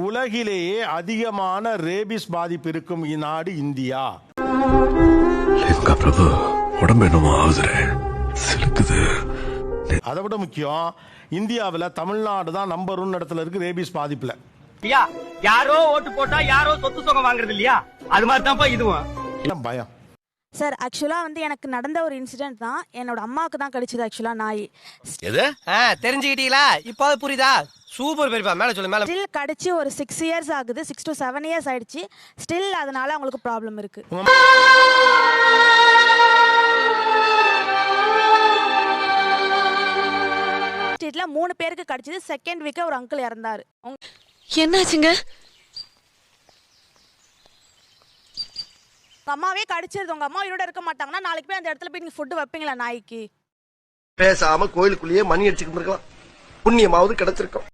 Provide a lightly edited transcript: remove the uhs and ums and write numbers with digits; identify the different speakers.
Speaker 1: உலகிலேயே அதிகமான ரேபிஸ் பாதிப்பு இருக்கும் நாடு இந்தியா.
Speaker 2: பிரபு உடம்பு என்னமோ ஆகுதுரே, சிலுக்குது.
Speaker 1: அதை விட முக்கியம், இந்தியாவில் தமிழ்நாடு தான் நம்பர் 1 இடத்துல இருக்கு ரேபிஸ் பாதிப்புல.
Speaker 3: யாரோ ஓட்டு போட்டா யாரோ சொத்து சுகம் வாங்குறது இல்லையா, அது மாதிரி தான் இதுவும்
Speaker 1: பயம்.
Speaker 4: சார் ஆக்சுவலாக வந்து எனக்கு நடந்த ஒரு இன்சிடென்ட் தான். என்னோட அம்மாவுக்கு தான் கடிச்சது ஆக்சுவலாக நாய்.
Speaker 5: எது
Speaker 3: தெரிஞ்சுக்கிட்டீங்களா? இப்போ புரியுதா? சூப்பர் பெரியப்பா, மேல சொல்லு மேல.
Speaker 4: ஸ்டில் கடிச்சு ஒரு 6 இயர்ஸ் ஆகுது, 6 to 7 years ஆயிடுச்சு. ஸ்டில் அதனால அவங்களுக்கு ப்ராப்ளம் இருக்கு. ஸ்டேட்ல 3 பேருக்கு கடிச்சது. செகண்ட் வீக் ஒரு அங்கிள் இறந்தாரு.
Speaker 6: என்னாச்சுங்க?
Speaker 4: உங்க அம்மாவே கடிச்சிருது. உங்க அம்மா உயிரோட இருக்க மாட்டாங்கன்னா நாளைக்கு போய் அந்த இடத்துல போய் நீங்க ஃபுட் வைப்பீங்களா நாய்க்கு?
Speaker 7: பேசாம கோயிலுக்குள்ளேயே மணி அடிச்சுக்கிட்டு இருக்கலாம், புண்ணியமாவது கிடைச்சிருக்கும்.